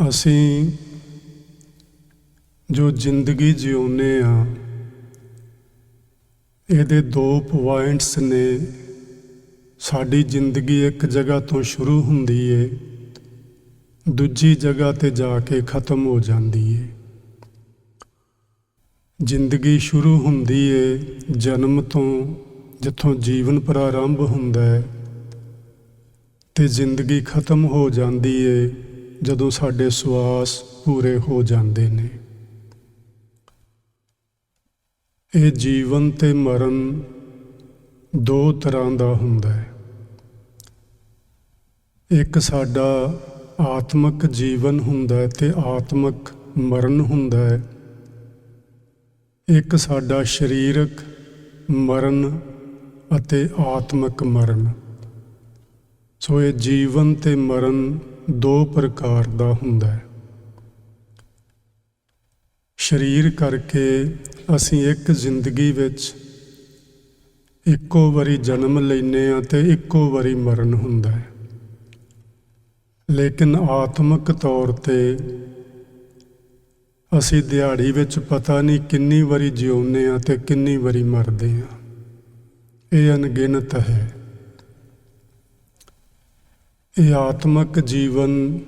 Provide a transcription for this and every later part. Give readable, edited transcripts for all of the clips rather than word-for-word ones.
ਅਸੀਂ ਜੋ ਜ਼ਿੰਦਗੀ ਜਿਉਂਦੇ ਹਾਂ, ਇਹਦੇ ਦੋ ਪੁਆਇੰਟਸ ਨੇ। ਸਾਡੀ ਜ਼ਿੰਦਗੀ ਇੱਕ ਜਗ੍ਹਾ ਤੋਂ ਸ਼ੁਰੂ ਹੁੰਦੀ ਏ, ਦੂਜੀ ਜਗ੍ਹਾ 'ਤੇ ਜਾ ਕੇ ਖ਼ਤਮ ਹੋ ਜਾਂਦੀ ਏ। ਜ਼ਿੰਦਗੀ ਸ਼ੁਰੂ ਹੁੰਦੀ ਏ ਜਨਮ ਤੋਂ, ਜਿੱਥੋਂ ਜੀਵਨ ਪ੍ਰਾਰੰਭ ਹੁੰਦਾ ਹੈ, ਅਤੇ ਜ਼ਿੰਦਗੀ ਖ਼ਤਮ ਹੋ ਜਾਂਦੀ ਏ ਜਦੋਂ ਸਾਡੇ ਸਵਾਸ ਪੂਰੇ ਹੋ ਜਾਂਦੇ ਨੇ। ਇਹ ਜੀਵਨ ਅਤੇ ਮਰਨ ਦੋ ਤਰ੍ਹਾਂ ਦਾ ਹੁੰਦਾ ਹੈ। ਇੱਕ ਸਾਡਾ ਆਤਮਿਕ ਜੀਵਨ ਹੁੰਦਾ ਹੈ ਅਤੇ ਆਤਮਿਕ ਮਰਨ ਹੁੰਦਾ ਹੈ। ਇੱਕ ਸਾਡਾ ਸਰੀਰਕ ਮਰਨ ਅਤੇ ਆਤਮਿਕ ਮਰਨ। ਸੋ ਇਹ ਜੀਵਨ ਅਤੇ ਮਰਨ ਦੋ ਪ੍ਰਕਾਰ ਦਾ ਹੁੰਦਾ ਹੈ। ਸਰੀਰ ਕਰਕੇ ਅਸੀਂ ਇੱਕ ਜ਼ਿੰਦਗੀ ਵਿੱਚ ਇੱਕੋ ਵਾਰੀ ਜਨਮ ਲੈਂਦੇ ਹਾਂ ਅਤੇ ਇੱਕੋ ਵਾਰੀ ਮਰਨ ਹੁੰਦਾ ਹੈ। ਲੇਕਿਨ ਆਤਮਿਕ ਤੌਰ 'ਤੇ ਅਸੀਂ ਦਿਹਾੜੀ ਵਿੱਚ ਪਤਾ ਨਹੀਂ ਕਿੰਨੀ ਵਾਰੀ ਜਿਉਂਦੇ ਹਾਂ ਅਤੇ ਕਿੰਨੀ ਵਾਰੀ ਮਰਦੇ ਹਾਂ। ਇਹ ਅਣਗਿਣਤ ਹੈ। ਇਹ ਆਤਮਿਕ ਜੀਵਨ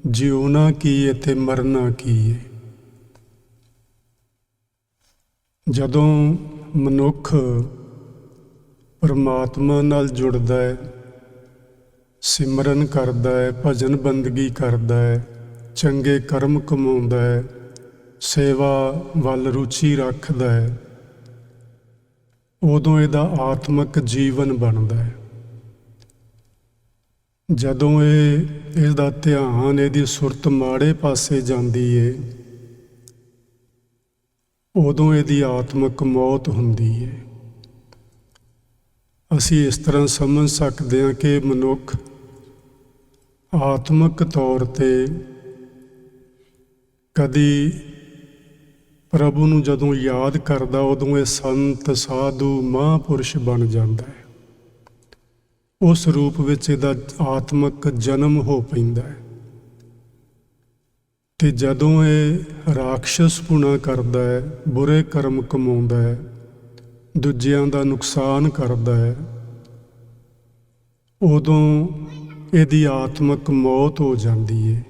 ਜਿਉਣਾ ਕੀ ਹੈ ਅਤੇ ਮਰਨਾ ਕੀ ਹੈ। ਜਦੋਂ ਮਨੁੱਖ ਪਰਮਾਤਮਾ ਨਾਲ ਜੁੜਦਾ ਹੈ, ਸਿਮਰਨ ਕਰਦਾ ਹੈ, ਭਜਨ ਬੰਦਗੀ ਕਰਦਾ ਹੈ, ਚੰਗੇ ਕਰਮ ਕਮਾਉਂਦਾ ਹੈ, ਸੇਵਾ ਵੱਲ ਰੁਚੀ ਰੱਖਦਾ ਹੈ, ਉਦੋਂ ਇਹਦਾ ਆਤਮਿਕ ਜੀਵਨ ਬਣਦਾ ਹੈ। ਜਦੋਂ ਇਹਦਾ ਧਿਆਨ, ਇਹਦੀ ਸੁਰਤ ਮਾੜੇ ਪਾਸੇ ਜਾਂਦੀ ਏ, ਉਦੋਂ ਇਹਦੀ ਆਤਮਿਕ ਮੌਤ ਹੁੰਦੀ ਹੈ। ਅਸੀਂ ਇਸ ਤਰ੍ਹਾਂ ਸਮਝ ਸਕਦੇ ਹਾਂ ਕਿ ਮਨੁੱਖ ਆਤਮਿਕ ਤੌਰ 'ਤੇ ਕਦੀ ਪ੍ਰਭੂ ਨੂੰ ਜਦੋਂ ਯਾਦ ਕਰਦਾ, ਉਦੋਂ ਇਹ ਸੰਤ, ਸਾਧੂ, ਮਹਾਂਪੁਰਸ਼ ਬਣ ਜਾਂਦਾ ਹੈ। ਉਸ ਰੂਪ ਵਿੱਚ ਇਹਦਾ ਆਤਮਿਕ ਜਨਮ ਹੋ ਪੈਂਦਾ ਹੈ। ਅਤੇ ਜਦੋਂ ਇਹ ਰਾਖਸ਼ਸਪੁਣਾ ਕਰਦਾ ਹੈ, ਬੁਰੇ ਕਰਮ ਕਮਾਉਂਦਾ ਹੈ, ਦੂਜਿਆਂ ਦਾ ਨੁਕਸਾਨ ਕਰਦਾ ਹੈ, ਉਦੋਂ ਇਹਦੀ ਆਤਮਿਕ ਮੌਤ ਹੋ ਜਾਂਦੀ ਹੈ।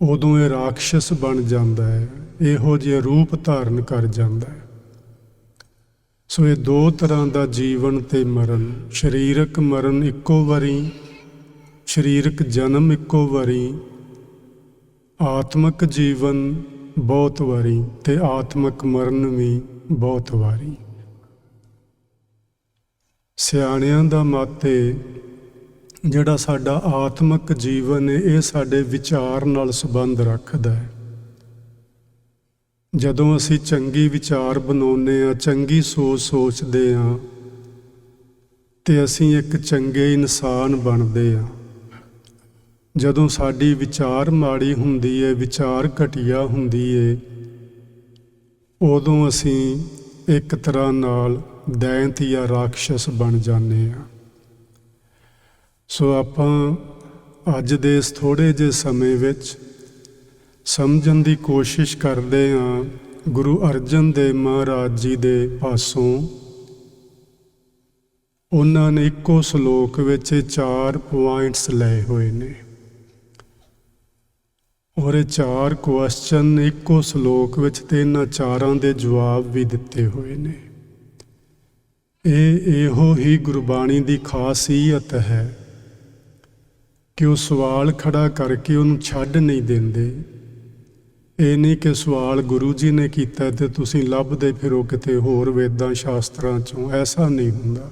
ਉਦੋਂ ਇਹ ਰਾਖਸ਼ਸ ਬਣ ਜਾਂਦਾ ਹੈ, ਇਹੋ ਜਿਹੇ ਰੂਪ ਧਾਰਨ ਕਰ ਜਾਂਦਾ ਹੈ। ਸੋ ਇਹ ਦੋ ਤਰ੍ਹਾਂ ਦਾ ਜੀਵਨ ਅਤੇ ਮਰਨ। ਸਰੀਰਕ ਮਰਨ ਇੱਕੋ ਵਾਰੀ, ਸਰੀਰਕ ਜਨਮ ਇੱਕੋ ਵਾਰੀ, ਆਤਮਿਕ ਜੀਵਨ ਬਹੁਤ ਵਾਰੀ ਅਤੇ ਆਤਮਿਕ ਮਰਨ ਵੀ ਬਹੁਤ ਵਾਰੀ। ਸਿਆਣਿਆਂ ਦਾ ਮਤ ਹੈ ਜਿਹੜਾ ਸਾਡਾ ਆਤਮਿਕ ਜੀਵਨ ਹੈ, ਇਹ ਸਾਡੇ ਵਿਚਾਰ ਨਾਲ ਸੰਬੰਧ ਰੱਖਦਾ ਹੈ। ਜਦੋਂ ਅਸੀਂ ਚੰਗੀ ਵਿਚਾਰ ਬਣਾਉਂਦੇ ਹਾਂ, ਚੰਗੀ ਸੋਚ ਸੋਚਦੇ ਹਾਂ, ਅਤੇ ਅਸੀਂ ਇੱਕ ਚੰਗੇ ਇਨਸਾਨ ਬਣਦੇ ਹਾਂ। ਜਦੋਂ ਸਾਡੀ ਵਿਚਾਰ ਮਾੜੀ ਹੁੰਦੀ ਹੈ, ਵਿਚਾਰ ਘਟੀਆ ਹੁੰਦੀ ਹੈ, ਉਦੋਂ ਅਸੀਂ ਇੱਕ ਤਰ੍ਹਾਂ ਨਾਲ ਦੈਂਤ ਜਾਂ ਰਾਖਸ਼ਸ ਬਣ ਜਾਂਦੇ ਹਾਂ। ਸੋ ਆਪਾਂ ਅੱਜ ਦੇ ਇਸ ਥੋੜ੍ਹੇ ਜਿਹੇ ਸਮੇਂ ਵਿੱਚ ਸਮਝਣ ਦੀ ਕੋਸ਼ਿਸ਼ ਕਰਦੇ ਹਾਂ ਗੁਰੂ ਅਰਜਨ ਦੇਵ ਮਹਾਰਾਜ ਜੀ ਦੇ ਪਾਸੋਂ। ਉਹਨਾਂ ਨੇ ਇੱਕੋ ਸ਼ਲੋਕ ਵਿੱਚ 4 ਪੁਆਇੰਟਸ ਲਏ ਹੋਏ ਨੇ, ਔਰ ਇਹ 4 ਕੁਐਸਚਨ ਇੱਕੋ ਸ਼ਲੋਕ ਵਿੱਚ ਅਤੇ ਇਹਨਾਂ 4 ਦੇ ਜਵਾਬ ਵੀ ਦਿੱਤੇ ਹੋਏ ਨੇ। ਇਹੋ ਹੀ ਗੁਰਬਾਣੀ ਦੀ ਖਾਸੀਅਤ ਹੈ ਕਿ ਉਹ ਸਵਾਲ ਖੜਾ ਕਰਕੇ ਉਹਨੂੰ ਛੱਡ ਨਹੀਂ ਦਿੰਦੇ। ਇਹ ਨਹੀਂ ਕਿ ਸਵਾਲ ਗੁਰੂ ਜੀ ਨੇ ਕੀਤਾ ਅਤੇ ਤੁਸੀਂ ਲੱਭਦੇ ਫਿਰੋ ਕਿਤੇ ਹੋਰ ਵੇਦਾਂ ਸ਼ਾਸਤਰਾਂ 'ਚੋਂ। ਐਸਾ ਨਹੀਂ ਹੁੰਦਾ।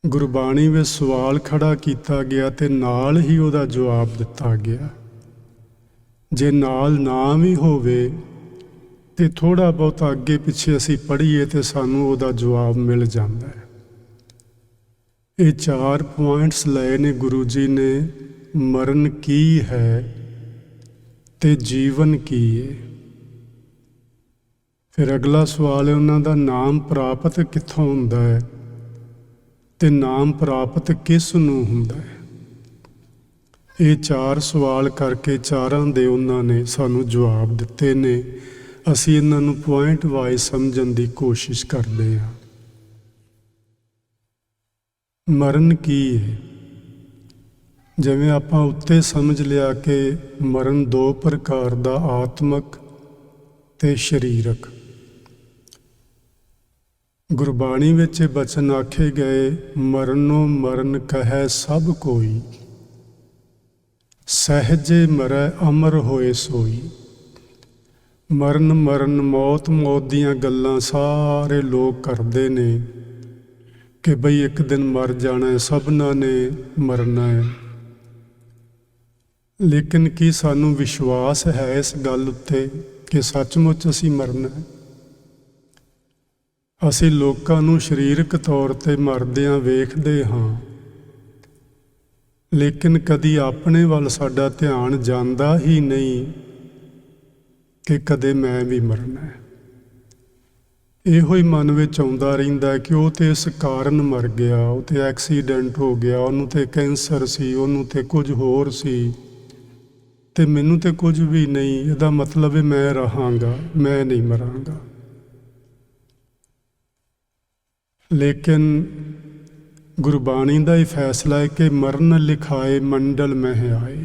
ਗੁਰਬਾਣੀ ਵਿੱਚ ਸਵਾਲ ਖੜਾ ਕੀਤਾ ਗਿਆ ਅਤੇ ਨਾਲ ਹੀ ਉਹਦਾ ਜਵਾਬ ਦਿੱਤਾ ਗਿਆ। ਜੇ ਨਾਲ ਨਾ ਵੀ ਹੋਵੇ ਅਤੇ ਥੋੜ੍ਹਾ ਬਹੁਤਾ ਅੱਗੇ ਪਿੱਛੇ ਅਸੀਂ ਪੜ੍ਹੀਏ ਅਤੇ ਸਾਨੂੰ ਉਹਦਾ ਜਵਾਬ ਮਿਲ ਜਾਂਦਾ ਹੈ। ਇਹ 4 ਪੁਆਇੰਟਸ ਲਏ ਨੇ ਗੁਰੂ ਜੀ ਨੇ। ਮਰਨ ਕੀ ਹੈ ਅਤੇ ਜੀਵਨ ਕੀ ਹੈ। ਫਿਰ ਅਗਲਾ ਸਵਾਲ ਹੈ ਉਹਨਾਂ ਦਾ, ਨਾਮ ਪ੍ਰਾਪਤ ਕਿੱਥੋਂ ਹੁੰਦਾ ਹੈ ਅਤੇ ਨਾਮ ਪ੍ਰਾਪਤ ਕਿਸ ਨੂੰ ਹੁੰਦਾ ਹੈ। ਇਹ 4 ਸਵਾਲ ਕਰਕੇ ਚਾਰਾਂ ਦੇ ਉਹਨਾਂ ਨੇ ਸਾਨੂੰ ਜਵਾਬ ਦਿੱਤੇ ਨੇ। ਅਸੀਂ ਇਹਨਾਂ ਨੂੰ ਪੁਆਇੰਟ ਵਾਈਜ਼ ਸਮਝਣ ਦੀ ਕੋਸ਼ਿਸ਼ ਕਰਦੇ ਹਾਂ। ਮਰਨ ਕੀ ਹੈ? ਜਿਵੇਂ ਆਪਾਂ ਉੱਤੇ ਸਮਝ ਲਿਆ ਕਿ ਮਰਨ 2 ਪ੍ਰਕਾਰ ਦਾ, ਆਤਮਕ ਤੇ ਸਰੀਰਕ। ਗੁਰਬਾਣੀ ਵਿੱਚ ਇਹ ਬਚਨ ਆਖੇ ਗਏ, ਮਰਨੋ ਮਰਨ ਕਹੈ ਸਭ ਕੋਈ, ਸਹਿਜੇ ਮਰੈ ਅਮਰ ਹੋਏ ਸੋਈ। ਮਰਨ ਮਰਨ, ਮੌਤ ਮੌਤ ਦੀਆਂ ਗੱਲਾਂ ਸਾਰੇ ਲੋਕ ਕਰਦੇ ਨੇ ਕਿ ਬਈ ਇੱਕ ਦਿਨ ਮਰ ਜਾਣਾ ਹੈ, ਸਭਨਾਂ ਨੇ ਮਰਨਾ ਹੈ। ਲੇਕਿਨ ਕੀ ਸਾਨੂੰ ਵਿਸ਼ਵਾਸ ਹੈ ਇਸ ਗੱਲ ਉੱਤੇ ਕਿ ਸੱਚਮੁੱਚ ਅਸੀਂ ਮਰਨਾ ਹੈ? ਅਸੀਂ ਲੋਕਾਂ ਨੂੰ ਸਰੀਰਕ ਤੌਰ ਤੇ ਮਰਦਿਆਂ ਵੇਖਦੇ ਹਾਂ, ਲੇਕਿਨ ਕਦੀ ਆਪਣੇ ਵੱਲ ਸਾਡਾ ਧਿਆਨ ਜਾਂਦਾ ਹੀ ਨਹੀਂ ਕਿ ਕਦੇ ਮੈਂ ਵੀ ਮਰਨਾ ਹੈ। ਇਹੋ ਹੀ ਮਨ ਵਿੱਚ ਆਉਂਦਾ ਰਹਿੰਦਾ ਕਿ ਉਹ ਤੇ ਇਸ ਕਾਰਨ ਮਰ ਗਿਆ, ਉਹ ਤੇ ਐਕਸੀਡੈਂਟ ਹੋ ਗਿਆ, ਉਹਨੂੰ ਤੇ ਕੈਂਸਰ ਸੀ, ਉਹਨੂੰ ਤੇ ਕੁਝ ਹੋਰ ਸੀ, ਤੇ ਮੈਨੂੰ ਤੇ ਕੁਝ ਵੀ ਨਹੀਂ। ਇਹਦਾ ਮਤਲਬ ਹੈ ਮੈਂ ਰਹਾਂਗਾ, ਮੈਂ ਨਹੀਂ ਮਰਾਂਗਾ। ਲੇਕਿਨ ਗੁਰਬਾਣੀ ਦਾ ਇਹ ਫੈਸਲਾ ਹੈ ਕਿ ਮਰਨ ਲਿਖਾਏ ਮੰਡਲ ਮਹਿ ਆਏ।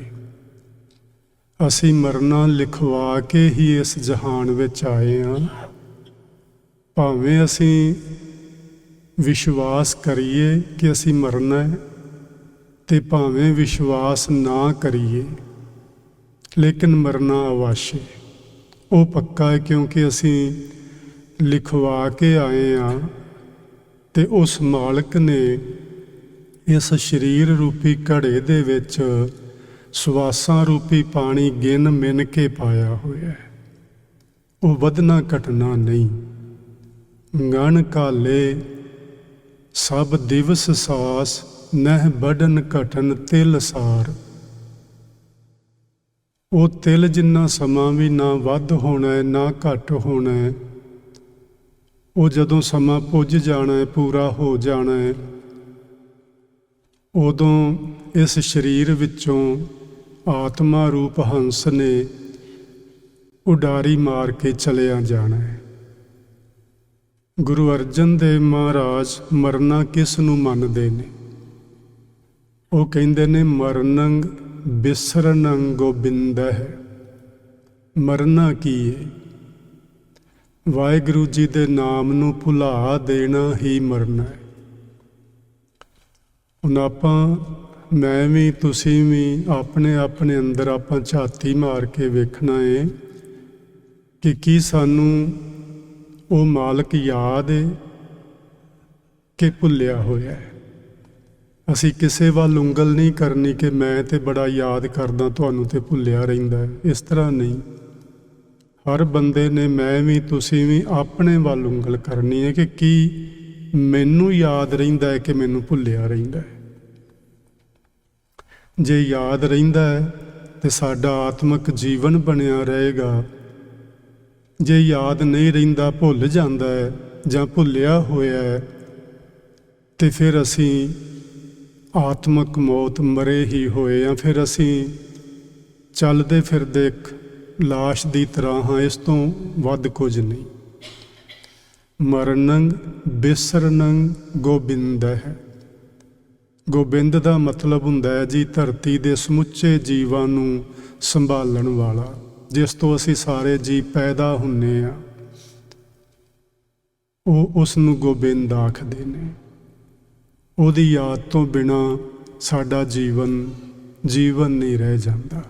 ਅਸੀਂ ਮਰਨਾ ਲਿਖਵਾ ਕੇ ਹੀ ਇਸ ਜਹਾਨ ਵਿੱਚ ਆਏ ਹਾਂ। ਭਾਵੇਂ ਅਸੀਂ ਵਿਸ਼ਵਾਸ ਕਰੀਏ ਕਿ ਅਸੀਂ ਮਰਨਾ ਹੈ ਤੇ ਭਾਵੇਂ ਵਿਸ਼ਵਾਸ ਨਾ ਕਰੀਏ, ਲੇਕਿਨ ਮਰਨਾ ਅਵශ්‍ය ਉਹ ਪੱਕਾ ਹੈ, ਕਿਉਂਕਿ ਅਸੀਂ ਲਿਖਵਾ ਕੇ ਆਏ ਹਾਂ ਤੇ ਉਸ ਮਾਲਕ ਨੇ ਇਸ ਸਰੀਰ ਰੂਪੀ ਘੜੇ ਦੇ ਵਿੱਚ ਸਵਾਸਾਂ ਰੂਪੀ ਪਾਣੀ ਗਿਣ ਮਿਣ ਕੇ ਪਾਇਆ ਹੋਇਆ ਹੈ। ਉਹ ਵਧਣਾ ਘਟਣਾ ਨਹੀਂ। ਗਣ ਕਾਲੇ ਸਭ ਦਿਵਸ ਸਾਸ, ਨਹਿ ਬੜਨ ਘਟਨ ਤਿਲ ਸਾਰ। ਉਹ ਤਿਲ ਜਿੰਨਾ ਸਮਾਂ ਵੀ ਨਾ ਵੱਧ ਹੋਣਾ ਹੈ ਨਾ ਘੱਟ ਹੋਣਾ ਹੈ। ਉਹ ਜਦੋਂ ਸਮਾਂ ਪੁੱਜ ਜਾਣਾ ਹੈ, ਪੂਰਾ ਹੋ ਜਾਣਾ ਹੈ, ਉਦੋਂ ਇਸ ਸਰੀਰ ਵਿੱਚੋਂ ਆਤਮਾ ਰੂਪ ਹੰਸ ਨੇ ਉਡਾਰੀ ਮਾਰ ਕੇ ਚਲਿਆ ਜਾਣਾ ਹੈ। ਗੁਰੂ ਅਰਜਨ ਦੇਵ ਮਹਾਰਾਜ ਮਰਨਾ ਕਿਸ ਨੂੰ ਮੰਨਦੇ ਨੇ? ਉਹ ਕਹਿੰਦੇ ਨੇ ਮਰਨੰ ਬਿਸਰਨੰ ਗੋਬਿੰਦਹ। ਮਰਨਾ ਕੀ ਹੈ? ਵਾਹਿਗੁਰੂ ਜੀ ਦੇ ਨਾਮ ਨੂੰ ਭੁਲਾ ਦੇਣਾ ਹੀ ਮਰਨਾ ਹੈ। ਹੁਣ ਮੈਂ ਵੀ ਤੁਸੀਂ ਵੀ ਆਪਣੇ ਅੰਦਰ ਆਪਾਂ ਝਾਤੀ ਮਾਰ ਕੇ ਵੇਖਣਾ ਹੈ ਕਿ ਕੀ ਸਾਨੂੰ ਉਹ ਮਾਲਕ ਯਾਦ ਹੈ ਕਿ ਭੁੱਲਿਆ ਹੋਇਆ ਹੈ। ਅਸੀਂ ਕਿਸੇ ਵੱਲ ਉਂਗਲ ਨਹੀਂ ਕਰਨੀ ਕਿ ਮੈਂ ਤੇ ਬੜਾ ਯਾਦ ਕਰਦਾ, ਤੁਹਾਨੂੰ ਤੇ ਭੁੱਲਿਆ ਰਹਿੰਦਾ ਹੈ। ਇਸ ਤਰ੍ਹਾਂ ਨਹੀਂ। ਹਰ ਬੰਦੇ ਨੇ, ਮੈਂ ਵੀ ਤੁਸੀਂ ਵੀ, ਆਪਣੇ ਵੱਲ ਉਂਗਲ ਕਰਨੀ ਹੈ ਕਿ ਕੀ ਮੈਨੂੰ ਯਾਦ ਰਹਿੰਦਾ ਹੈ ਕਿ ਮੈਨੂੰ ਭੁੱਲਿਆ ਰਹਿੰਦਾ ਹੈ। ਜੇ ਯਾਦ ਰਹਿੰਦਾ ਹੈ ਤੇ ਸਾਡਾ ਆਤਮਿਕ ਜੀਵਨ ਬਣਿਆ ਰਹੇਗਾ। ਜੇ ਯਾਦ ਨਹੀਂ ਰਹਿੰਦਾ, ਭੁੱਲ ਜਾਂਦਾ ਹੈ ਜਾਂ ਭੁੱਲਿਆ ਹੋਇਆ ਹੈ, ਤੇ ਫਿਰ ਅਸੀਂ ਆਤਮਿਕ ਮੌਤ ਮਰੇ ਹੀ ਹੋਏ ਹਾਂ। ਫਿਰ ਅਸੀਂ ਚੱਲਦੇ ਫਿਰਦੇ ਇੱਕ ਲਾਸ਼ ਦੀ ਤਰ੍ਹਾਂ ਹਾਂ, ਇਸ ਤੋਂ ਵੱਧ ਕੁਝ ਨਹੀਂ। ਮਰਨੰ ਬਿਸਰਨੰ ਗੋਬਿੰਦਹ। ਗੋਬਿੰਦ ਦਾ ਮਤਲਬ ਹੁੰਦਾ ਹੈ ਜੀ ਧਰਤੀ ਦੇ ਸਮੁੱਚੇ ਜੀਵਾਂ ਨੂੰ ਸੰਭਾਲਣ ਵਾਲਾ, ਜਿਸ ਤੋਂ ਅਸੀਂ ਸਾਰੇ ਜੀਵ ਪੈਦਾ ਹੁੰਦੇ ਹਾਂ। ਉਹ ਉਸ ਨੂੰ ਗੋਬਿੰਦ ਆਖਦੇ ਨੇ। ਉਹਦੀ ਯਾਦ ਤੋਂ ਬਿਨਾਂ ਸਾਡਾ ਜੀਵਨ ਨਹੀਂ ਰਹਿ ਜਾਂਦਾ।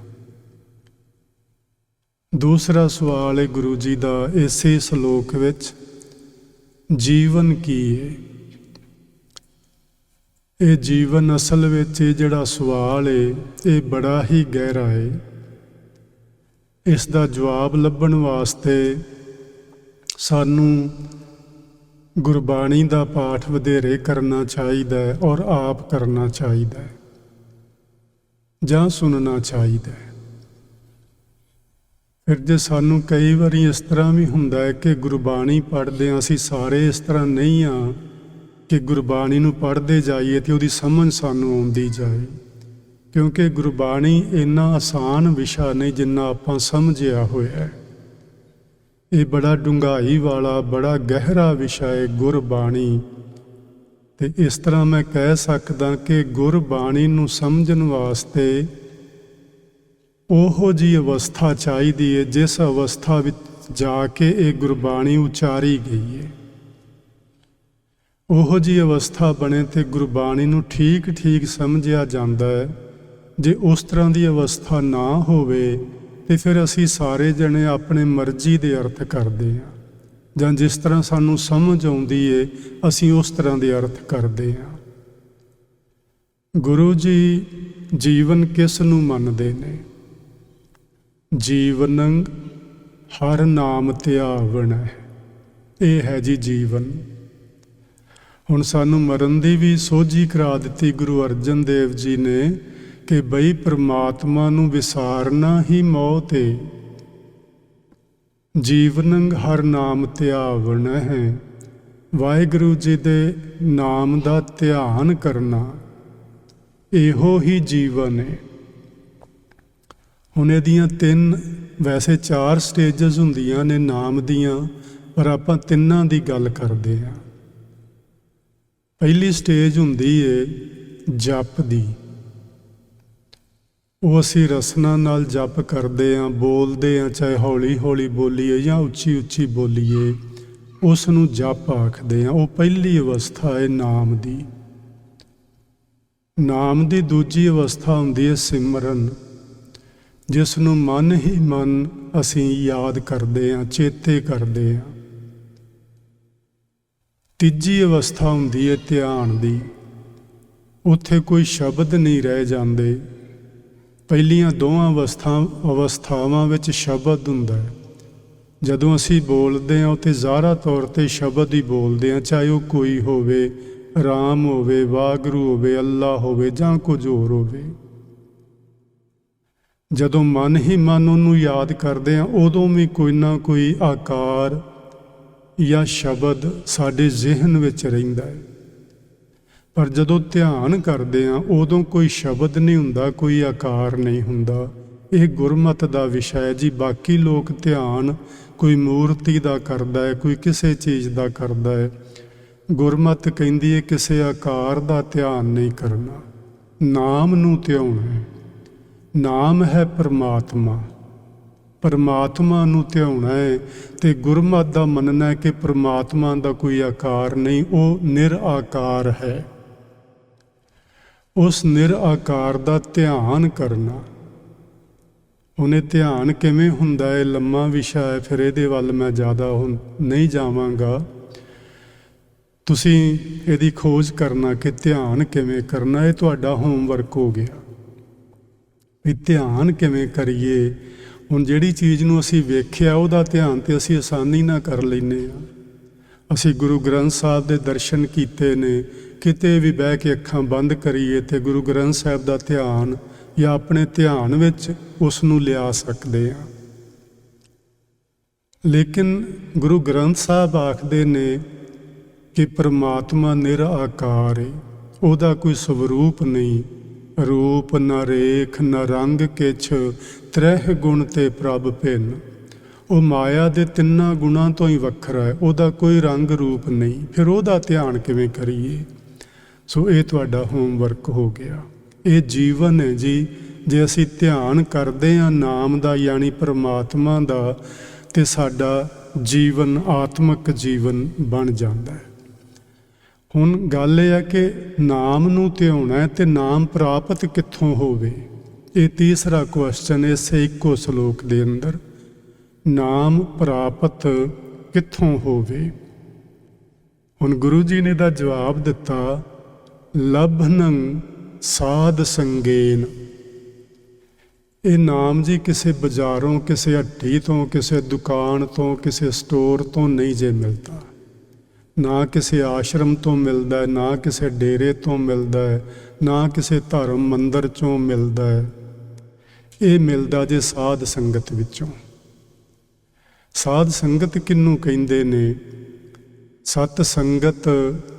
ਦੂਸਰਾ ਸਵਾਲ ਹੈ ਗੁਰੂ ਜੀ ਦਾ ਇਸੇ ਸ਼ਲੋਕ ਵਿੱਚ, ਜੀਵਨ ਕੀ ਹੈ? ਇਹ ਜੀਵਨ ਅਸਲ ਵਿੱਚ ਇਹ ਜਿਹੜਾ ਸਵਾਲ ਹੈ ਇਹ ਬੜਾ ਹੀ ਗਹਿਰਾ ਹੈ। ਇਸ ਦਾ ਜਵਾਬ ਲੱਭਣ ਵਾਸਤੇ ਸਾਨੂੰ ਗੁਰਬਾਣੀ ਦਾ ਪਾਠ ਵਧੇਰੇ ਕਰਨਾ ਚਾਹੀਦਾ ਹੈ ਔਰ ਆਪ ਕਰਨਾ ਚਾਹੀਦਾ ਹੈ ਜਾਂ ਸੁਣਨਾ ਚਾਹੀਦਾ ਹੈ। ਫਿਰ ਜੇ ਸਾਨੂੰ ਕਈ ਵਾਰੀ ਇਸ ਤਰ੍ਹਾਂ ਵੀ ਹੁੰਦਾ ਹੈ ਕਿ ਗੁਰਬਾਣੀ ਪੜ੍ਹਦੇ ਹਾਂ, ਅਸੀਂ ਸਾਰੇ ਇਸ ਤਰ੍ਹਾਂ ਨਹੀਂ ਹਾਂ ਕਿ ਗੁਰਬਾਣੀ ਨੂੰ ਪੜ੍ਹਦੇ ਜਾਈਏ ਤੇ ਉਹਦੀ ਸਮਝ ਸਾਨੂੰ ਆਉਂਦੀ ਜਾਏ, क्योंकि गुरबाणी इन्ना आसान विशा नहीं जिन्ना आपां समझिया होया है। ये बड़ा डूंघाई वाला बड़ा गहरा विशा है गुरबाणी। ते इस तरह मैं कह सकदा कि गुरबाणी नूं समझण वास्ते ओहो जी अवस्था चाहिदी है जिस अवस्था विच जाके ये गुरबाणी उचारी गई है। ओहो जी अवस्था बने तो गुरबाणी नूं ठीक ठीक समझिया जांदा है। जे उस तरह की अवस्था ना होवे तो फिर असी सारे जने अपने मर्जी के अर्थ करते हैं, जां जिस तरह सानू समझ आउंदी है असी उस तरह के अर्थ करते हैं। गुरु जी जीवन किस नूं मनदे ने? जीवन हर नाम त्यावण है, ये है जी जीवन। हुण सानू मरण दी भी सोझी करा दित्ती गुरु अर्जन देव जी ने कि बई परमात्मा नूं विसारना ही मौत है। जीवन हर नाम त्यावण है, वाहिगुरू जी दे नाम दा ध्यान करना इहो ही जीवन है। हुण इहदियां तीन वैसे 4 स्टेजेस हुंदियां ने नाम दियां, पर आपां तिन्नां दी गल करदे हां। पहली स्टेज हुंदी है जप दी। वो असी रसना नाल जप करते हैं, बोलते हैं, चाहे हौली हौली बोलीए या उच्ची उच्ची बोलीए, उसनूं जप आखते हैं। वो पहली अवस्था है नाम दी। नाम दी दूजी अवस्था हुंदी है सिमरन, जिसनूं मन ही मन असी याद करते हैं, चेते करते हैं। तीजी अवस्था हुंदी है ध्यान दी। उत्थे कोई शब्द नहीं रह जाते। पहलियां दोवां अवस्थावां विच शब्द हुंदा है। जदों असी बोलते हैं तो ज़ाहरा तौर पर शब्द ही बोलते हैं, चाहे वो कोई होवे, राम होवे, वाहगुरू होवे, अल्लाह होवे जां कुछ होर होवे। जदों मन ही मन उन्होंने याद करते हैं उदों भी कोई ना कोई आकार या शब्द साडे जिहन विच रहिंदा है। पर जदों ध्यान करते हैं उदों कोई शब्द नहीं हुंदा, कोई आकार नहीं हुंदा। यह गुरमत दा विषय है जी। बाकी लोग ध्यान कोई मूर्ति दा करदा है, कोई किसी चीज़ दा करदा है। गुरमत कहंदी है किसी आकार दा ध्यान नहीं करना, नाम नूं ध्याउणा है। नाम है परमात्मा, परमात्मा नूं ध्याउणा है। ते गुरमत दा मनना है कि परमात्मा दा कोई आकार नहीं, वो निराकार है। उस निराकार दा ध्यान करना। उन्हें ध्यान किवें हुंदा है लम्मा विषय है, फिर इहदे वल मैं ज़्यादा हुण नहीं जावांगा। तुसीं इहदी खोज करना कि ध्यान किवें करना, है तुहाडा होमवर्क हो गया भी ध्यान किवें करिए। हुण जिहड़ी चीज़ नूं असीं वेखिया उहदा ध्यान ते असीं आसानी नाल कर लैंदे आ। असीं गुरु ग्रंथ साहिब दे दर्शन कीते ने, किते भी बह के अखां बंद करिए ते गुरु ग्रंथ साहिब दा ध्यान या अपने ध्यान विच उस नूं लिया सकदे आ। लेकिन गुरु ग्रंथ साहिब आखदे ने कि परमात्मा निराकार है, उहदा कोई स्वरूप नहीं। रूप न रेख न रंग किछ, त्रह गुण ते प्रभ भिन्न। वो माया दे तिन्ना गुणां तो ही वखरा है, उहदा कोई रंग रूप नहीं। फिर उहदा ध्यान किवें करिए? सो ये तुहाडा होमवर्क हो गया। ये जीवन है जी। जे असी ध्यान करते हैं नाम दा यानी परमात्मा दा, ते साडा जीवन आत्मक जीवन बन जाता है। हुण गल यह है कि नाम नूं ध्याउणा है ते नाम प्राप्त कित्थों होवे? ये तीसरा क्वेश्चन इस इक्को सलोक दे अंदर, नाम प्राप्त कित्थों होवे? हुण गुरु जी ने दा जवाब दिता, लभनं साध संगेन। ये नाम जी किसी बाजारों, किसी हट्टी तो, किसी दुकान तो, किसी स्टोर तो नहीं जे मिलता। ना किसी आश्रम तो मिलता है, ना किसी डेरे तो मिलता है, ना किसी धर्म मंदिर चों मिलता है। ये मिलता जे साध संगत विचों। साध संगत किन्नू कहिंदे ने? सत संगत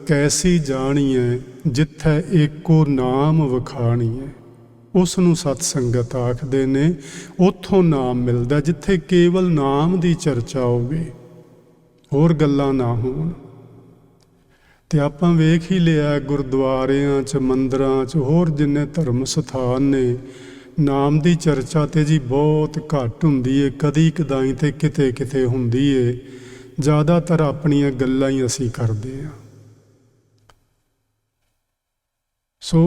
कैसी जानी है, जिथे एको नाम वखाणी है। ਉਸ ਨੂੰ ਸਤ ਸੰਗਤ ਆਖਦੇ ਨੇ। ਉੱਥੋਂ ਨਾਮ ਮਿਲਦਾ ਜਿੱਥੇ ਕੇਵਲ ਨਾਮ ਦੀ ਚਰਚਾ ਹੋਵੇ, ਹੋਰ ਗੱਲਾਂ ਨਾ ਹੋਣ। ਤੇ ਆਪਾਂ ਵੇਖ ਹੀ ਲਿਆ ਗੁਰਦੁਆਰਿਆਂ 'ਚ, ਮੰਦਰਾਂ 'ਚ, ਹੋਰ ਜਿੰਨੇ ਧਰਮ ਸਥਾਨ ਨੇ, ਨਾਮ ਦੀ ਚਰਚਾ ਤੇ ਜੀ ਬਹੁਤ ਘੱਟ ਹੁੰਦੀ ਏ, ਕਦੀ ਕਦਾਈ ਤੇ ਕਿਤੇ ਕਿਤੇ ਹੁੰਦੀ ਏ। ਜ਼ਿਆਦਾਤਰ ਆਪਣੀਆਂ ਗੱਲਾਂ ਹੀ ਅਸੀਂ ਕਰਦੇ ਹਾਂ। ਸੋ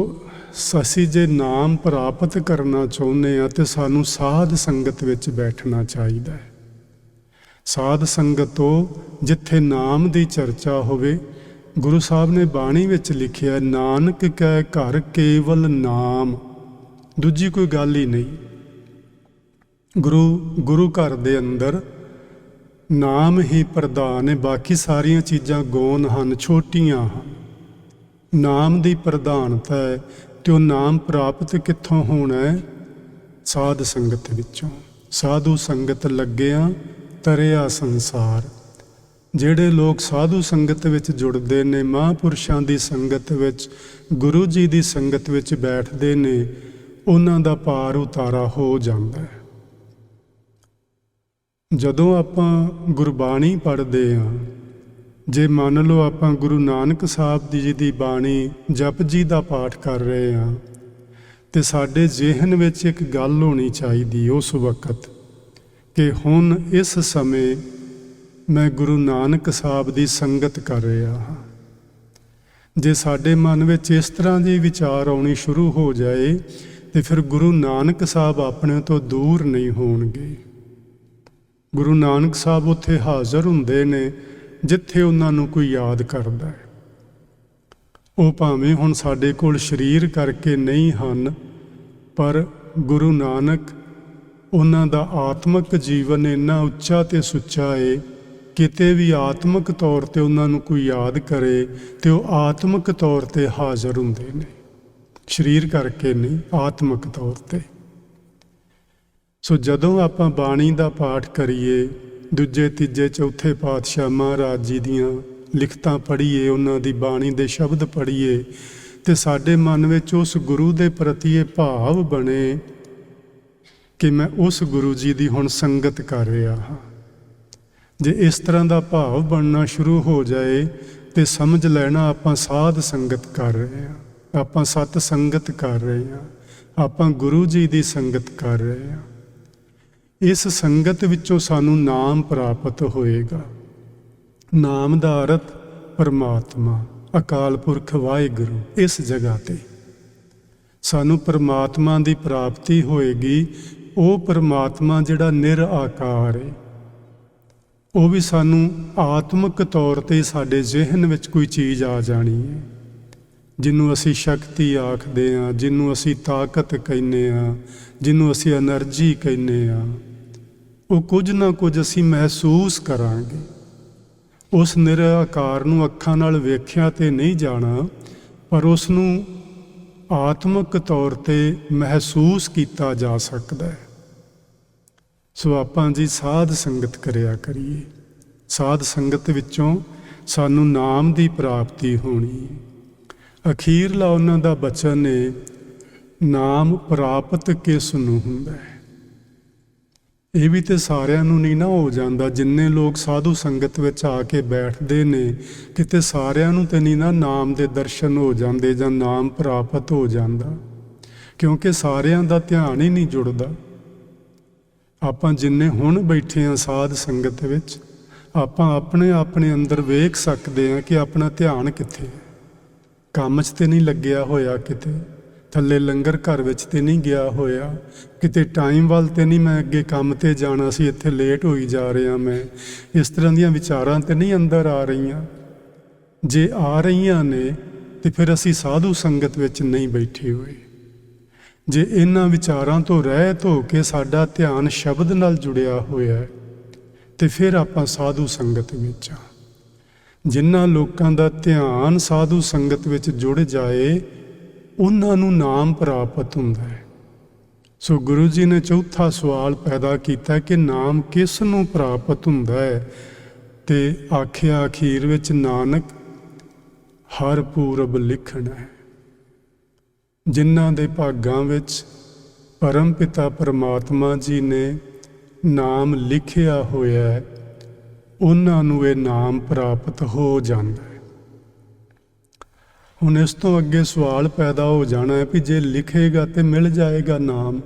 ਅਸੀਂ ਜੇ ਨਾਮ ਪ੍ਰਾਪਤ ਕਰਨਾ ਚਾਹੁੰਦੇ ਹਾਂ ਤੇ ਸਾਨੂੰ ਸਾਧ ਸੰਗਤ ਵਿੱਚ ਬੈਠਣਾ ਚਾਹੀਦਾ ਹੈ। ਸਾਧ ਸੰਗਤ ਤੋਂ ਜਿੱਥੇ ਨਾਮ ਦੀ ਚਰਚਾ ਹੋਵੇ। ਗੁਰੂ ਸਾਹਿਬ ਨੇ ਬਾਣੀ ਵਿੱਚ ਲਿਖਿਆ, ਨਾਨਕ ਕੈ ਘਰ ਕੇਵਲ ਨਾਮ, ਦੂਜੀ ਕੋਈ ਗੱਲ ਹੀ ਨਹੀਂ। ਗੁਰੂ ਘਰ ਦੇ ਅੰਦਰ ਨਾਮ ਹੀ ਪ੍ਰਧਾਨ ਹੈ, ਬਾਕੀ ਸਾਰੀਆਂ ਚੀਜ਼ਾਂ ਗੌਣ ਹਨ, ਛੋਟੀਆਂ ਹਨ। ਨਾਮ ਦੀ ਪ੍ਰਧਾਨਤਾ ਹੈ ਤੇ ਉਹ ਨਾਮ ਪ੍ਰਾਪਤ ਕਿੱਥੋਂ ਹੋਣਾ ਹੈ? ਸਾਧ ਸੰਗਤ ਵਿੱਚੋਂ। ਸਾਧੂ ਸੰਗਤ ਲੱਗਿਆ ਤਰਿਆ ਸੰਸਾਰ। ਜਿਹੜੇ ਲੋਕ ਸਾਧੂ ਸੰਗਤ ਵਿੱਚ ਜੁੜਦੇ ਨੇ, ਮਹਾਂਪੁਰਸ਼ਾਂ ਦੀ ਸੰਗਤ ਵਿੱਚ, ਗੁਰੂ ਜੀ ਦੀ ਸੰਗਤ ਵਿੱਚ ਬੈਠਦੇ ਨੇ, ਉਹਨਾਂ ਦਾ ਪਾਰ ਉਤਾਰਾ ਹੋ ਜਾਂਦਾ ਹੈ। ਜਦੋਂ ਆਪਾਂ ਗੁਰਬਾਣੀ ਪੜ੍ਹਦੇ ਹਾਂ, ਜੇ ਮੰਨ ਲਓ ਆਪਾਂ ਗੁਰੂ ਨਾਨਕ ਸਾਹਿਬ ਜੀ ਦੀ ਬਾਣੀ ਜਪਜੀ ਦਾ ਪਾਠ ਕਰ ਰਹੇ ਹਾਂ, ਤੇ ਸਾਡੇ ਜ਼ਿਹਨ ਵਿੱਚ ਇੱਕ ਗੱਲ ਹੋਣੀ ਚਾਹੀਦੀ ਉਸ ਵਕਤ ਕਿ ਹੁਣ ਇਸ ਸਮੇਂ ਮੈਂ ਗੁਰੂ ਨਾਨਕ ਸਾਹਿਬ ਦੀ ਸੰਗਤ ਕਰ ਰਿਹਾ ਹਾਂ। ਜੇ ਸਾਡੇ ਮਨ ਵਿੱਚ ਇਸ ਤਰ੍ਹਾਂ ਦੇ ਵਿਚਾਰ ਆਉਣੀ ਸ਼ੁਰੂ ਹੋ ਜਾਏ ਤੇ ਫਿਰ ਗੁਰੂ ਨਾਨਕ ਸਾਹਿਬ ਆਪਣੇ ਤੋਂ ਦੂਰ ਨਹੀਂ ਹੋਣਗੇ। ਗੁਰੂ ਨਾਨਕ ਸਾਹਿਬ ਉੱਥੇ ਹਾਜ਼ਰ ਹੁੰਦੇ ਨੇ ਜਿੱਥੇ ਉਹਨਾਂ ਨੂੰ ਕੋਈ ਯਾਦ ਕਰਦਾ ਹੈ। ਉਹ ਭਾਵੇਂ ਹੁਣ ਸਾਡੇ ਕੋਲ ਸਰੀਰ ਕਰਕੇ ਨਹੀਂ ਹਨ, ਪਰ ਗੁਰੂ ਨਾਨਕ, ਉਹਨਾਂ ਦਾ ਆਤਮਿਕ ਜੀਵਨ ਇੰਨਾ ਉੱਚਾ ਤੇ ਸੁੱਚਾ ਏ, ਕਿਤੇ ਵੀ ਆਤਮਿਕ ਤੌਰ ਤੇ ਉਹਨਾਂ ਨੂੰ ਕੋਈ ਯਾਦ ਕਰੇ ਤੇ ਉਹ ਆਤਮਿਕ ਤੌਰ ਤੇ ਹਾਜ਼ਰ ਹੁੰਦੇ ਨੇ, ਸਰੀਰ ਕਰਕੇ ਨਹੀਂ, ਆਤਮਿਕ ਤੌਰ ਤੇ। ਸੋ ਜਦੋਂ ਆਪਾਂ ਬਾਣੀ ਦਾ ਪਾਠ ਕਰੀਏ, ਦੂਜੇ ਤੀਜੇ ਚੌਥੇ ਪਾਤਸ਼ਾਹ ਮਹਾਰਾਜ ਜੀ ਦੀਆਂ ਲਿਖਤਾਂ ਪੜ੍ਹੀਏ, ਉਹਨਾਂ ਦੀ ਬਾਣੀ ਦੇ ਸ਼ਬਦ ਪੜ੍ਹੀਏ, ਤੇ ਸਾਡੇ ਮਨ ਵਿੱਚ ਉਸ ਗੁਰੂ ਦੇ ਪ੍ਰਤੀ ਇਹ ਭਾਵ ਬਣੇ ਕਿ ਮੈਂ ਉਸ ਗੁਰੂ ਜੀ ਦੀ ਹੁਣ ਸੰਗਤ ਕਰ ਰਿਹਾ ਹਾਂ। ਜੇ ਇਸ ਤਰ੍ਹਾਂ ਦਾ ਭਾਵ ਬਣਨਾ ਸ਼ੁਰੂ ਹੋ ਜਾਏ ਤੇ ਸਮਝ ਲੈਣਾ ਆਪਾਂ ਸਾਧ ਸੰਗਤ ਕਰ ਰਹੇ ਹਾਂ, ਆਪਾਂ ਸਤ ਸੰਗਤ ਕਰ ਰਹੇ ਹਾਂ, ਆਪਾਂ ਗੁਰੂ ਜੀ ਦੀ ਸੰਗਤ ਕਰ ਰਹੇ ਹਾਂ। ਇਸ ਸੰਗਤ ਵਿੱਚੋਂ ਸਾਨੂੰ ਨਾਮ ਪ੍ਰਾਪਤ ਹੋਏਗਾ। ਨਾਮ ਦਾ ਅਰਥ ਪਰਮਾਤਮਾ, ਅਕਾਲ ਪੁਰਖ ਵਾਹਿਗੁਰੂ। ਇਸ ਜਗ੍ਹਾ ਤੇ ਸਾਨੂੰ ਪਰਮਾਤਮਾ ਦੀ ਪ੍ਰਾਪਤੀ ਹੋਏਗੀ। ਉਹ ਪਰਮਾਤਮਾ ਜਿਹੜਾ ਨਿਰਆਕਾਰ ਹੈ, ਉਹ ਵੀ ਸਾਨੂੰ ਆਤਮਿਕ ਤੌਰ ਤੇ ਸਾਡੇ ਜ਼ਿਹਨ ਵਿੱਚ ਕੋਈ ਚੀਜ਼ ਆ ਜਾਣੀ ਹੈ, ਜਿਹਨੂੰ ਅਸੀਂ ਸ਼ਕਤੀ ਆਖਦੇ ਹਾਂ, ਜਿਹਨੂੰ ਅਸੀਂ ਤਾਕਤ ਕਹਿੰਦੇ ਹਾਂ, ਜਿਹਨੂੰ ਅਸੀਂ ਐਨਰਜੀ ਕਹਿੰਦੇ ਹਾਂ। ਉਹ ਕੁਝ ਨਾ ਕੁਝ ਅਸੀਂ ਮਹਿਸੂਸ ਕਰਾਂਗੇ। ਉਸ ਨਿਰਾਕਾਰ ਨੂੰ ਅੱਖਾਂ ਨਾਲ ਵੇਖਿਆ ਤੇ ਨਹੀਂ ਜਾਣਾ, ਪਰ ਉਸ ਨੂੰ ਆਤਮਿਕ ਤੌਰ ਤੇ ਮਹਿਸੂਸ ਕੀਤਾ ਜਾ ਸਕਦਾ ਹੈ। ਸੋ ਆਪਾਂ ਜੀ ਸਾਧ ਸੰਗਤ ਕਰਿਆ ਕਰੀਏ। ਸਾਧ ਸੰਗਤ ਵਿੱਚੋਂ ਸਾਨੂੰ ਨਾਮ ਦੀ ਪ੍ਰਾਪਤੀ ਹੋਣੀ। ਅਖੀਰਲਾ ਉਹਨਾਂ ਦਾ ਬਚਨ ਹੈ, ਨਾਮ ਪ੍ਰਾਪਤ ਕਿਸ ਨੂੰ ਹੁੰਦਾ ਹੈ। ਇਹ ਵੀ ਤੇ ਸਾਰਿਆਂ ਨੂੰ ਨਹੀਂ ਨਾ ਹੋ ਜਾਂਦਾ। ਜਿੰਨੇ ਲੋਕ ਸਾਧੂ ਸੰਗਤ ਵਿੱਚ ਆ ਕੇ ਬੈਠਦੇ ਨੇ, ਕਿਤੇ ਸਾਰਿਆਂ ਨੂੰ ਤੇ ਨਹੀਂ ਨਾ ਨਾਮ ਦੇ ਦਰਸ਼ਨ ਹੋ ਜਾਂਦੇ ਜਾਂ ਨਾਮ ਪ੍ਰਾਪਤ ਹੋ ਜਾਂਦਾ, ਕਿਉਂਕਿ ਸਾਰਿਆਂ ਦਾ ਧਿਆਨ ਹੀ ਨਹੀਂ ਜੁੜਦਾ। ਆਪਾਂ ਜਿੰਨੇ ਹੁਣ ਬੈਠੇ ਹਾਂ ਸਾਧ ਸੰਗਤ ਵਿੱਚ, ਆਪਾਂ ਆਪਣੇ ਅੰਦਰ ਵੇਖ ਸਕਦੇ ਹਾਂ ਕਿ ਆਪਣਾ ਧਿਆਨ ਕਿੱਥੇ ਹੈ। ਕੰਮ 'ਚ ਤੇ ਨਹੀਂ ਲੱਗਿਆ ਹੋਇਆ, ਕਿਤੇ ਥੱਲੇ ਲੰਗਰ ਘਰ ਵਿੱਚ ਤੇ ਨਹੀਂ ਗਿਆ ਹੋਇਆ, ਕਿਤੇ ਟਾਈਮ ਵੱਲ ਤੇ ਨਹੀਂ ਮੈਂ ਅੱਗੇ ਕੰਮ ਤੇ ਜਾਣਾ ਸੀ, ਇੱਥੇ ਲੇਟ ਹੋਈ ਜਾ ਰਿਹਾ ਮੈਂ, ਇਸ ਤਰ੍ਹਾਂ ਦੀਆਂ ਵਿਚਾਰਾਂ ਤੇ ਨਹੀਂ ਅੰਦਰ ਆ ਰਹੀਆਂ। ਜੇ ਆ ਰਹੀਆਂ ਨੇ ਤੇ ਫਿਰ ਅਸੀਂ ਸਾਧੂ ਸੰਗਤ ਵਿੱਚ ਨਹੀਂ ਬੈਠੇ ਹੋਏ। ਜੇ ਇਹਨਾਂ ਵਿਚਾਰਾਂ ਤੋਂ ਰਹਿਤ ਹੋ ਕੇ ਸਾਡਾ ਧਿਆਨ ਸ਼ਬਦ ਨਾਲ ਜੁੜਿਆ ਹੋਇਆ ਤੇ ਫਿਰ ਆਪਾਂ ਸਾਧੂ ਸੰਗਤ ਵਿੱਚ ਆ। ਜਿਨ੍ਹਾਂ ਲੋਕਾਂ ਦਾ ਧਿਆਨ ਸਾਧੂ ਸੰਗਤ ਵਿੱਚ ਜੁੜ ਜਾਏ, ਉਹਨਾਂ ਨੂੰ ਨਾਮ ਪ੍ਰਾਪਤ ਹੁੰਦਾ ਹੈ। ਸੋ ਗੁਰੂ ਜੀ ਨੇ ਚੌਥਾ ਸਵਾਲ ਪੈਦਾ ਕੀਤਾ ਕਿ ਨਾਮ ਕਿਸ ਨੂੰ ਪ੍ਰਾਪਤ ਹੁੰਦਾ ਹੈ, ਤੇ ਆਖਿਆ ਅਖੀਰ ਵਿੱਚ, ਨਾਨਕ ਹਰ ਪੂਰਬ ਲਿਖਣਾ ਹੈ। ਜਿਨ੍ਹਾਂ ਦੇ ਭਾਗਾਂ ਵਿੱਚ परम पिता परमात्मा जी ने नाम लिखिया होया है, उन्हां नूं ये नाम प्राप्त हो जाता है। हुण इस तो अगे सवाल पैदा हो जाना है भी जे लिखेगा तो मिल जाएगा नाम,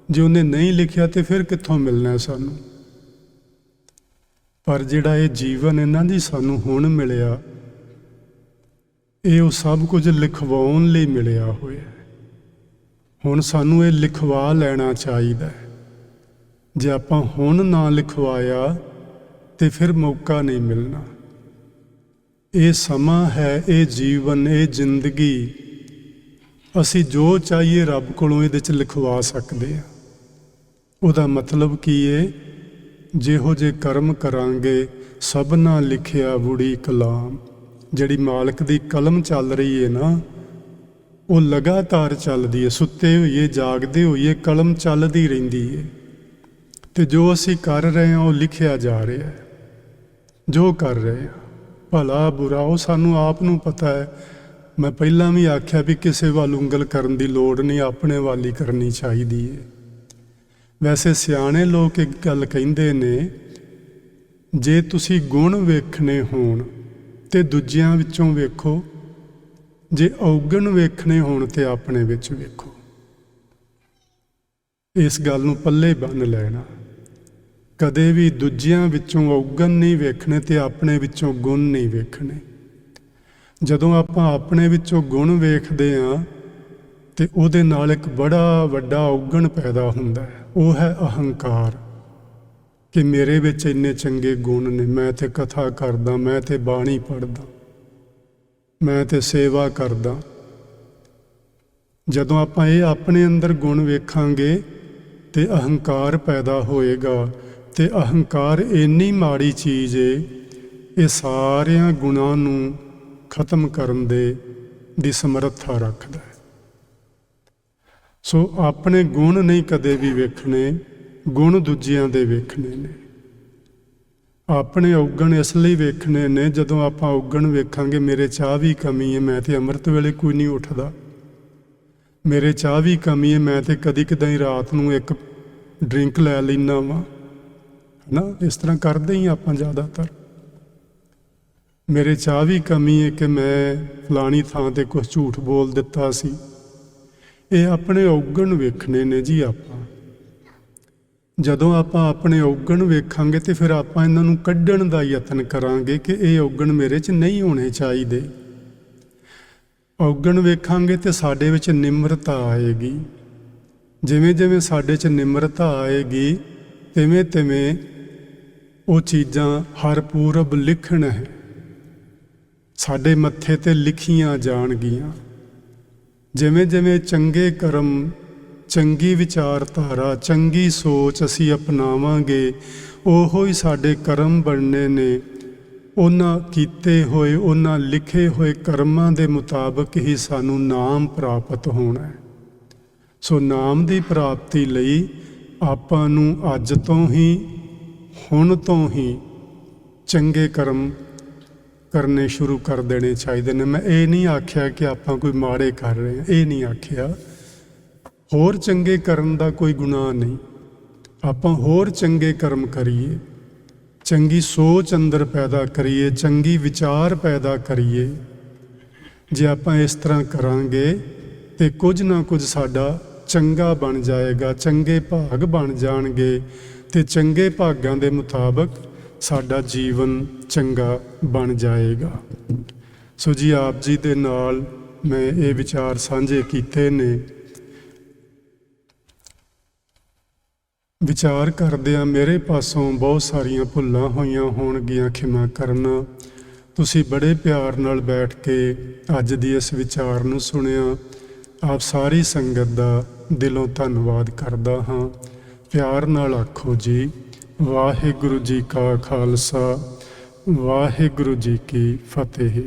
जे उन्हें नहीं लिखिया तो फिर कित्थों मिलना है सानू। पर जिहड़ा ये जीवन है ना जी सानू हुण मिलिया, ये सब कुछ लिखवाउण लई मिलिया होया है। हुण सानू ये लिखवा लेना चाहिए। जे आपां हुण ना लिखवाया तो फिर मौका नहीं मिलना। ये समा है, ये जीवन, ये जिंदगी असी जो चाहिए रब कोलों इहदे च लिखवा सकते हैं। उहदा मतलब की है, जिहो जे कर्म करांगे सबना लिखिया वुड़ी कलाम। जिहड़ी मालक दी कलम चल रही है ना, वो लगातार चलती है। सुते होइए जागते होइए कलम चलती रहिंदी है, तो जो असी कर रहे हैं वो लिखिया जा रहा है। जो कर रहे हैं भला बुरा वो सानू आप नू पता है। मैं पहला भी आख्या भी किसी वाल उंगल करन दी लोड़ नहीं, अपने वाल ही करनी चाहिए है। वैसे सियाणे लोग एक गल कहिंदे ने, जे तुसी गुण वेखने होण ते दूजियां विचों वेखो, जे अवगण वेखने होण ते अपने विच वेखो। इस गल नूं पल्ले बन लेना। कदे भी दूजियां विचों अवगण नहीं वेखने ते अपने विचों गुण नहीं वेखने। जदों आपां अपने विचों गुण वेखदे हां ते उहदे नाल एक बड़ा वड्डा अवगण पैदा हुंदा है, वो है अहंकार। कि मेरे विच इन्ने चंगे गुण ने, मैं ते कथा करदा, मैं ते बाणी पढ़दा, मैं ते सेवा करदा। जदों आपां ये अपने अंदर गुण वेखांगे ते अहंकार पैदा होएगा। ते अहंकार इन्नी माड़ी चीज़ है, ये सारियां गुणां नूं खत्म करन दी समर्था रखदा है। सो अपने गुण नहीं कदे भी वेखने, गुण दूजियां दे वेखने ने। अपने अवगण इसलिए वेखने ने, जदों आपां अवगण वेखांगे मेरे चाह भी कमी है, मैं तो अमृत वेले कोई नहीं उठदा, मेरे चाह भी कमी है, मैं तो कदी कदाई रात नूं एक ड्रिंक लै लैना वा, है ना। इस तरह करते ही आपां ज़्यादातर। मेरे चाह भी कमी है कि मैं फलानी थां ते कुछ झूठ बोल दिता सी। ये अपने अवगण वेखने ने जी। आपां जदों आपां अपने अवगण वेखांगे तो फिर आपां इन्हां नूं कड्ढण दा यतन करांगे कि ये अवगण मेरे च नहीं होने चाहिए। अवगण वेखांगे तो साडे विच निम्रता आएगी। जिवें जिवें साडे च निम्रता आएगी तिवें तिवें वो चीज़ां हर पूरब लिखण है साडे मत्थे ते लिखियां जाणगियां। जिवें जिवें चंगे कर्म, चंगी विचारधारा, चंगी सोच असी अपनावांगे, ओहो ही साडे कर्म बनने ने। उन्हां कीते होए, उन्हां लिखे होए कर्मां दे मुताबक ही सानू नाम प्राप्त होना है। सो नाम दी प्राप्ति लई आपां नूं अज तो ही, हुण तो ही चंगे कर्म करने शुरू कर देने चाहिए ने। मैं ये नहीं आख्या कि आपां कोई माड़े कर रहे हैं, ये नहीं आख्या। होर चंगे करन दा कोई गुनाह नहीं। आपां होर चंगे कर्म करिए, चंगी सोच अंदर पैदा करिए, चंगी विचार पैदा करिए। जे आपां इस तरह करांगे तो कुछ ना कुछ साडा चंगा बन जाएगा, चंगे भाग बन जाणगे ते चंगे भागां दे मुताबक साडा जीवन चंगा बन जाएगा। सो जी आप जी दे नाल मैं ये विचार साझे कीते ने। विचार करदिआं मेरे पासों बहुत सारियां भुल्लां होईयां होणगीआं, खिमा करना। तुसी बड़े प्यार नाल बैठ के अज दी इस विचार नूं सुनिया। आप सारी संगत दा दिलों धन्नवाद करदा हाँ। प्यार नाल आखो जी वाहिगुरू जी का खालसा, वाहिगुरू जी की फतेह।